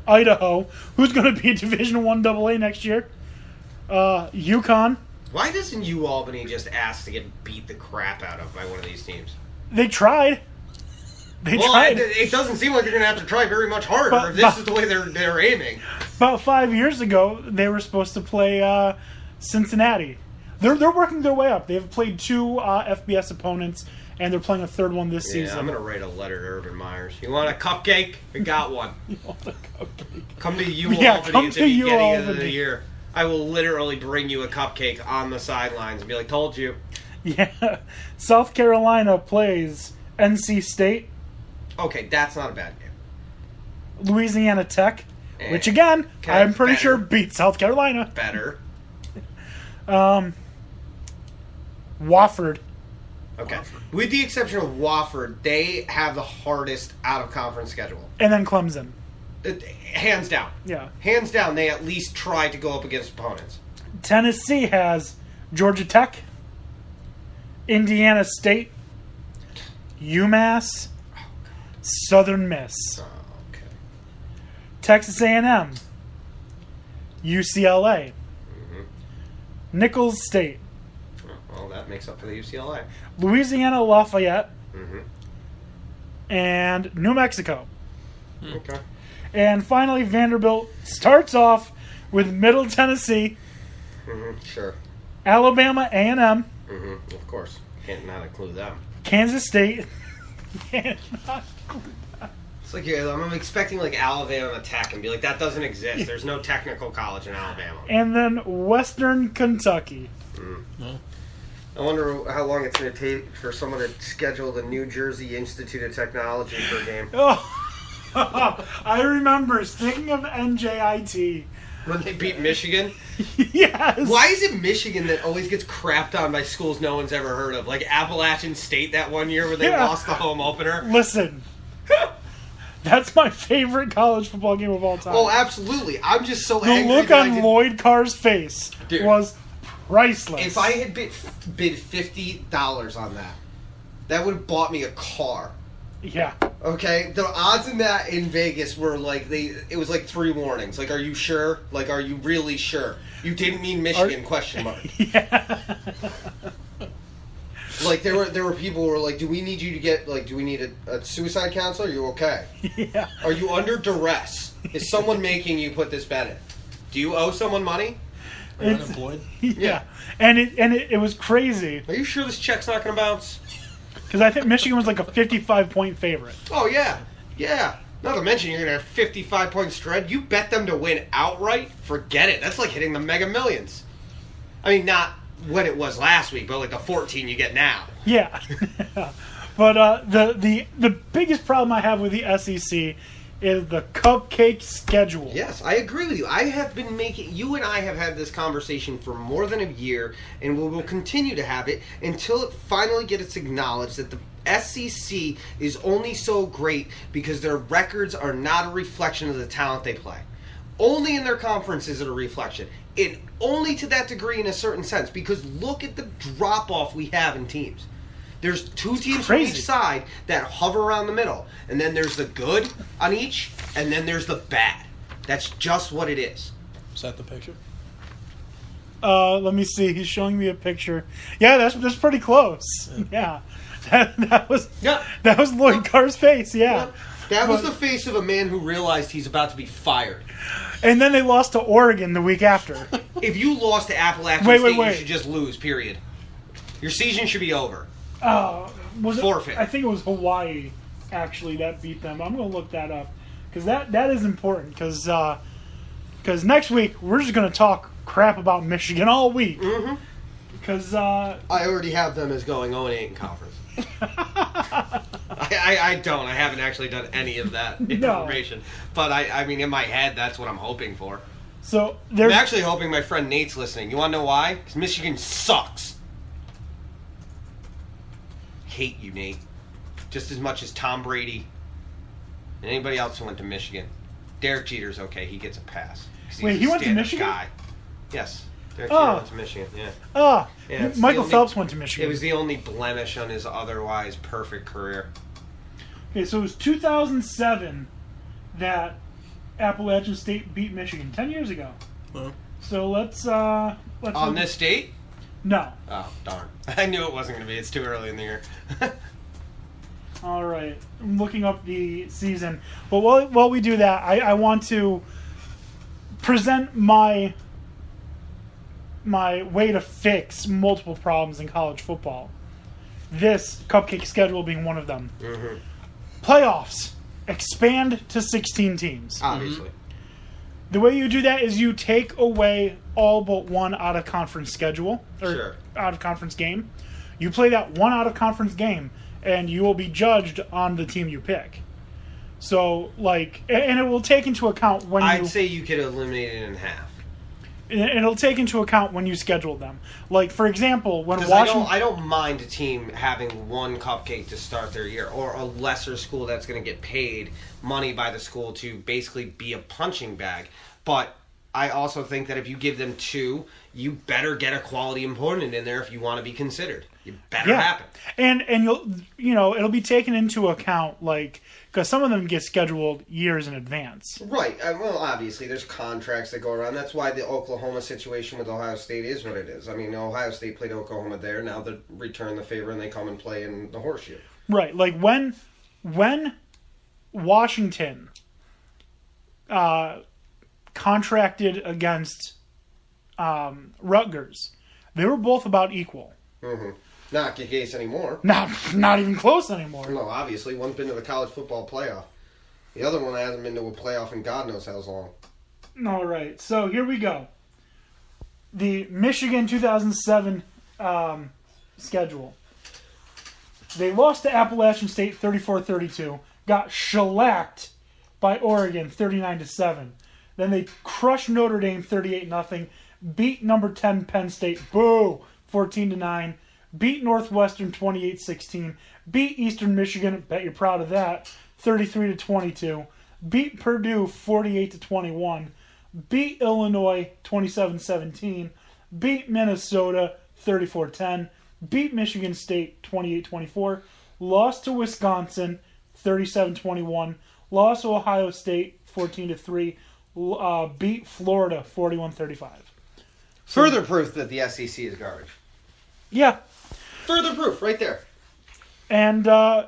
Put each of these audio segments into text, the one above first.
Idaho, who's going to be Division I AA next year. UConn. Why doesn't UAlbany just ask to get beat the crap out of by one of these teams? They tried. It doesn't seem like they're going to have to try very much harder if this is the way they're aiming. About 5 years ago, they were supposed to play Cincinnati. They're working their way up. They've played 2 FBS opponents, and they're playing a third one this season. I'm going to write a letter to Urban Myers. You want a cupcake? We got one. You want a cupcake? Come to UAlbany come at to the beginning of UAlbany. the year. I will literally bring you a cupcake on the sidelines and be like, told you. Yeah. South Carolina plays NC State. Okay, that's not a bad game. Louisiana Tech, which again, I'm pretty sure beat South Carolina. Better. Wofford. Okay. With the exception of Wofford, they have the hardest out-of-conference schedule. And then Clemson. Hands down. Yeah. Hands down, they at least try to go up against opponents. Tennessee has Georgia Tech, Indiana State, UMass, Southern Miss, okay. Texas A&M, UCLA, Nicholls State, Well, that makes up for the UCLA. Louisiana Lafayette, and New Mexico. Okay. And finally, Vanderbilt starts off with Middle Tennessee, Sure. Alabama A&M, Of course. Can't not include them. Kansas State. It's like I'm expecting like Alabama Tech and be like, that doesn't exist. There's no technical college in Alabama. And then Western Kentucky. I wonder how long it's going to take for someone to schedule the New Jersey Institute of Technology for a game. I remember, speaking of NJIT. When they beat Michigan? Yes. Why is it Michigan that always gets crapped on by schools no one's ever heard of? Like Appalachian State that one year where they lost the home opener? Listen. That's my favorite college football game of all time. Oh, absolutely. I'm just so the angry. look on Lloyd Carr's face was priceless. If I had bid $50 on that, that would have bought me a car. Yeah. Okay, the odds in that in Vegas were like it was like 3 warnings. Like, are you sure? Like, are you really sure? You didn't mean Michigan? Question mark. Yeah. Like there were people who were like, do we need you to get do we need a suicide counselor? Are you okay? Yeah. Are you under duress? Is someone making you put this bet in? Do you owe someone money? Are you unemployed? Yeah. And it was crazy. Are you sure this check's not going to bounce? Because I think Michigan was like a 55-point favorite. Oh, yeah. Yeah. Not to mention you're going to have 55-point spread. You bet them to win outright? Forget it. That's like hitting the Mega Millions. I mean, not what it was last week, but like the 14 you get now. Yeah. But the biggest problem I have with the SEC is the cupcake schedule. Yes, I agree with you. You and I have had this conversation for more than a year, and we will continue to have it until it finally gets acknowledged that the SEC is only so great because their records are not a reflection of the talent they play. Only in their conference is it a reflection. And only to that degree in a certain sense, because look at the drop-off we have in teams. There's 2 teams from each side that hover around the middle. And then there's the good on each, and then there's the bad. That's just what it is. Is that the picture? Let me see. He's showing me a picture. Yeah, that's pretty close. Yeah. That was Lloyd Carr's face, yeah. That was the face of a man who realized he's about to be fired. And then they lost to Oregon the week after. If you lost to Appalachian State, you should just lose, period. Your season should be over. Forfeit. I think it was Hawaii, actually, that beat them. I'm going to look that up. Because that is important. Because next week, we're just going to talk crap about Michigan all week. Mm-hmm. Because I already have them as going 0-8 in conference. I don't. I haven't actually done any of that information. No. But I mean, in my head, that's what I'm hoping for. So I'm actually hoping my friend Nate's listening. You want to know why? Because Michigan sucks. Hate you, Nate. Just as much as Tom Brady and anybody else who went to Michigan. Derek Jeter's okay. He gets a pass. Wait, he went to Michigan? Guy. Yes. Derek Jeter went to Michigan, yeah. Michael Phelps went to Michigan. It was the only blemish on his otherwise perfect career. Okay, so it was 2007 that Appalachian State beat Michigan 10 years ago. Well, So let's On this date? No. Oh, darn. I knew it wasn't going to be. It's too early in the year. All right. I'm looking up the season. But while we do that, I want to present my way to fix multiple problems in college football. This cupcake schedule being one of them. Mm-hmm. Playoffs. Expand to 16 teams. Obviously. The way you do that is you take away all but one out-of-conference schedule. Or Sure. out-of-conference game. You play that one out-of-conference game, and you will be judged on the team you pick. So, and it will take into account when I'd say you could eliminate it in half. It'll take into account when you schedule them. Like, for example, when Because Washington... I don't mind a team having one cupcake to start their year, or a lesser school that's going to get paid money by the school to basically be a punching bag. But I also think that if you give them two, you better get a quality opponent in there if you want to be considered. You better happen. And it'll be taken into account, because some of them get scheduled years in advance. Right. Well, obviously, there's contracts that go around. That's why the Oklahoma situation with Ohio State is what it is. I mean, Ohio State played Oklahoma there. Now they return the favor and they come and play in the horseshoe. Right. Like, when Washington contracted against Rutgers, they were both about equal. Mm-hmm. Not the case anymore. Not even close anymore. No, obviously. One's been to the college football playoff. The other one hasn't been to a playoff in God knows how long. All right. So here we go. The Michigan 2007 schedule. They lost to Appalachian State 34-32. Got shellacked by Oregon 39-7. Then they crushed Notre Dame 38-0. Beat number 10 Penn State, boo, 14-9. Beat Northwestern 28-16. Beat Eastern Michigan, bet you're proud of that, 33-22. Beat Purdue 48-21. Beat Illinois 27-17. Beat Minnesota 34-10. Beat Michigan State 28-24. Lost to Wisconsin 37-21. Lost to Ohio State 14-3. Beat Florida 41-35. Further proof that the SEC is garbage. Yeah. Further proof, right there. And I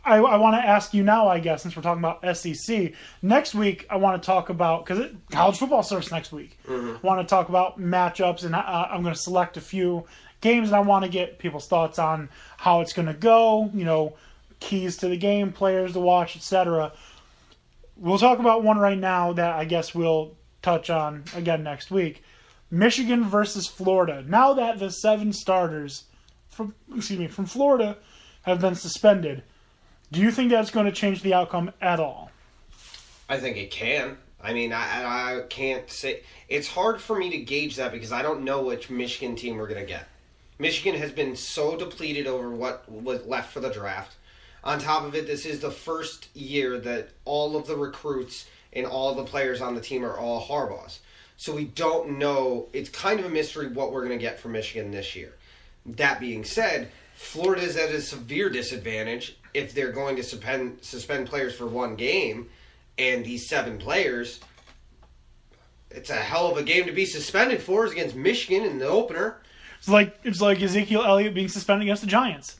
want to ask you now, I guess, since we're talking about SEC. Next week, I want to talk about, because college football starts next week. Mm-hmm. I want to talk about matchups, and I'm going to select a few games, and I want to get people's thoughts on how it's going to go, keys to the game, players to watch, etc. We'll talk about one right now that I guess we'll touch on again next week. Michigan versus Florida. Now that the 7 starters from Florida have been suspended, do you think that's going to change the outcome at all? I think it can. I mean, I can't say. It's hard for me to gauge that because I don't know which Michigan team we're going to get. Michigan has been so depleted over what was left for the draft. On top of it, this is the first year that all of the recruits and all the players on the team are all Harbaugh's. So we don't know. It's kind of a mystery what we're going to get from Michigan this year. That being said, Florida is at a severe disadvantage if they're going to suspend players for one game, and these 7 players, it's a hell of a game to be suspended for is against Michigan in the opener. It's like Ezekiel Elliott being suspended against the Giants.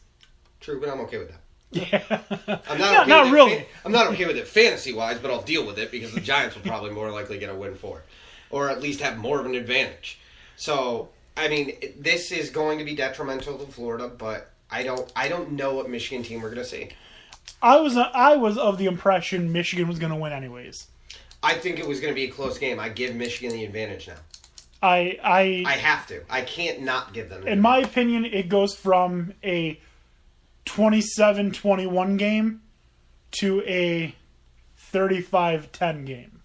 True, but I'm okay with that. Yeah. I'm not not really. I'm not okay with it fantasy-wise, but I'll deal with it because the Giants will probably more likely get a win for it. Or at least have more of an advantage. So, I mean, this is going to be detrimental to Florida, but I don't know what Michigan team we're going to see. I was of the impression Michigan was going to win anyways. I think it was going to be a close game. I give Michigan the advantage now. I have to. I can't not give them the In my opinion, it goes from a 27-21 game to a 35-10 game.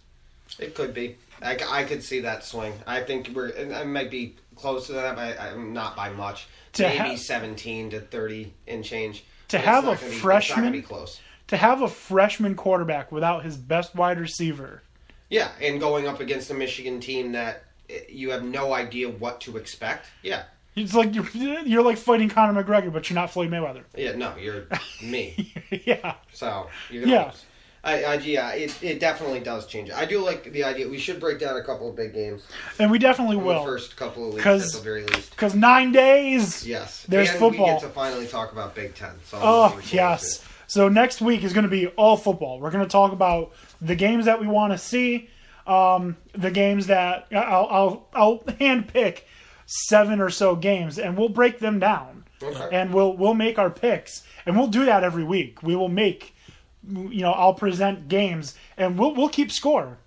It could be. I could see that swing. I think I might be close to that, but I'm not by much. Maybe 17 to 30 and change. To have a freshman, it's not gonna be close. To have a freshman quarterback without his best wide receiver. Yeah, and going up against a Michigan team that you have no idea what to expect. Yeah. It's like you're like fighting Conor McGregor, but you're not Floyd Mayweather. Yeah, no, you're me. Yeah. So you're gonna lose. It definitely does change it. I do like the idea. We should break down a couple of big games. And we definitely In will. The first couple of weeks, at the very least. Because 9 days. Yes. There's and football. we get to finally talk about Big Ten. So yes. So next week is going to be all football. We're going to talk about the games that we want to see, the games that I'll handpick 7 or so games, and we'll break them down. Okay. And we'll make our picks, and we'll do that every week. We will make, I'll present games, and we'll keep score.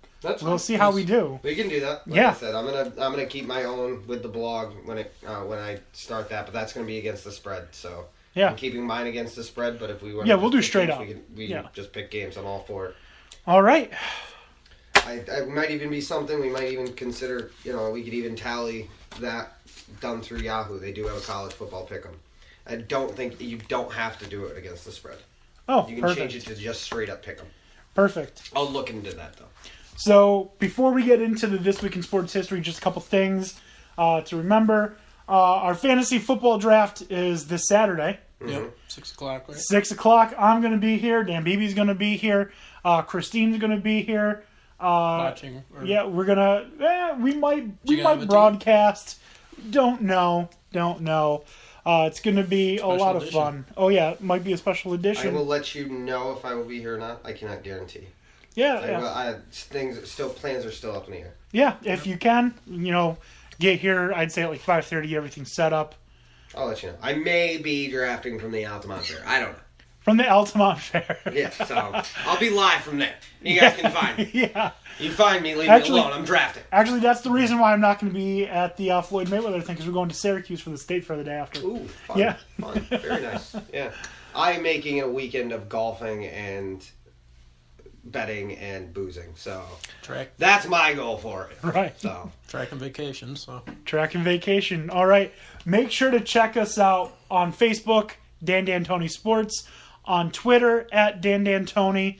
We'll see how we do. We can do that. Like I said, I'm gonna keep my own with the blog when I start that, but that's gonna be against the spread. So I'm keeping mine against the spread. But if we want, we'll do straight up. We can just pick games. I'm all for it. All right. I might even be something we might even consider. We could even tally that done through Yahoo. They do have a college football pick'em. I don't think you don't have to do it against the spread. Oh, you can perfect. change it to just straight up pick'em. Perfect. I'll look into that though. So before we get into the This Week in Sports History, just a couple things to remember. Our fantasy football draft is this Saturday. Yep, 6 o'clock, right? 6 o'clock. I'm going to be here. Dan Beebe's going to be here. Christine's going to be here. Watching. Yeah, we're going to... we might broadcast. Don't know. It's going to be a lot of fun. Oh, yeah. It might be a special edition. I will let you know if I will be here or not. I cannot guarantee. Yeah. Plans are still up in the air. Yeah, if you can, get here, I'd say at like 5:30, everything's set up. I'll let you know. I may be drafting from the Altamont Fair. I don't know. From the Altamont Fair. Yeah, so I'll be live from there. You guys can find me. Yeah. You find me, leave me alone. I'm drafting. Actually, that's the reason why I'm not going to be at the Floyd Mayweather thing, because we're going to Syracuse for the State Fair the day after. Ooh, fun. Yeah. Fun. Very nice. Yeah. I'm making it a weekend of golfing and betting and boozing, so that's my goal for it. Right. So track and vacation. Track and vacation. All right. Make sure to check us out on Facebook, Dan D'Antoni Sports, on Twitter at Dan D'Antoni.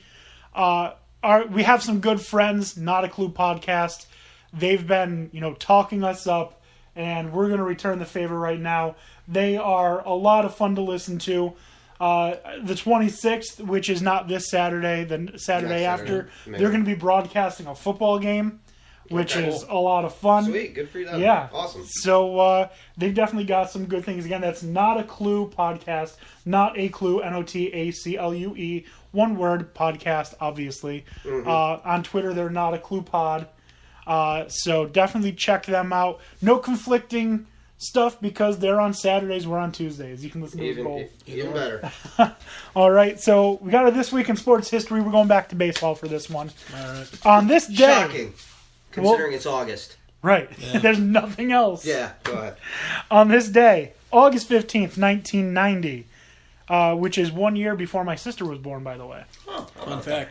We have some good friends, Not a Clue Podcast. They've been, talking us up, and we're going to return the favor right now. They are a lot of fun to listen to. The 26th, which is not this Saturday, the Saturday after, they're going to be broadcasting a football game, which is a lot of fun. Sweet, good for them. Yeah. Awesome. So they've definitely got some good things. Again, that's Not a Clue Podcast, Not a Clue, NOTACLUE, one word, podcast, obviously. Mm-hmm. On Twitter, they're Not a Clue Pod. So definitely check them out. No conflicting stuff because they're on Saturdays, we're on Tuesdays. You can listen to us both. Even better. All right, so we got a This Week in Sports History. We're going back to baseball for this one. All right. On this day... Shocking, considering it's August. Right. Yeah. There's nothing else. Yeah, go ahead. On this day, August 15th, 1990, which is 1 year before my sister was born, by the way. Oh, Fun fact.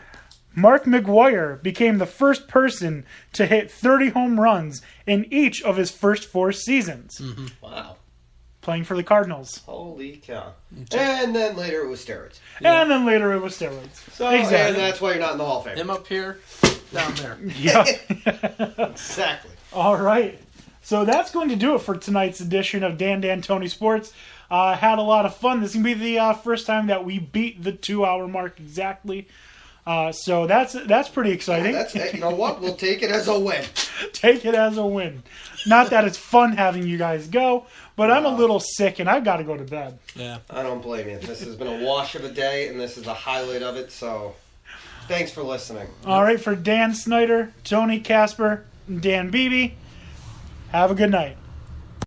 Mark McGwire became the first person to hit 30 home runs in each of his first 4 seasons. Mm-hmm. Wow. Playing for the Cardinals. Holy cow. And then later it was steroids. Yeah. And then later it was steroids. So, exactly. And that's why you're not in the Hall of Fame. Him up here, down there. Yeah. Exactly. All right. So that's going to do it for tonight's edition of Dan D'Antoni Sports. Had a lot of fun. This is going to be the first time that we beat the 2-hour mark exactly. So that's pretty exciting. You know what? We'll take it as a win. Take it as a win. Not that it's fun having you guys go, but I'm a little sick and I've got to go to bed. Yeah. I don't blame you. This has been a wash of a day, and this is the highlight of it, so thanks for listening. All right, for Dan Snyder, Tony Casper, and Dan Beebe, have a good night.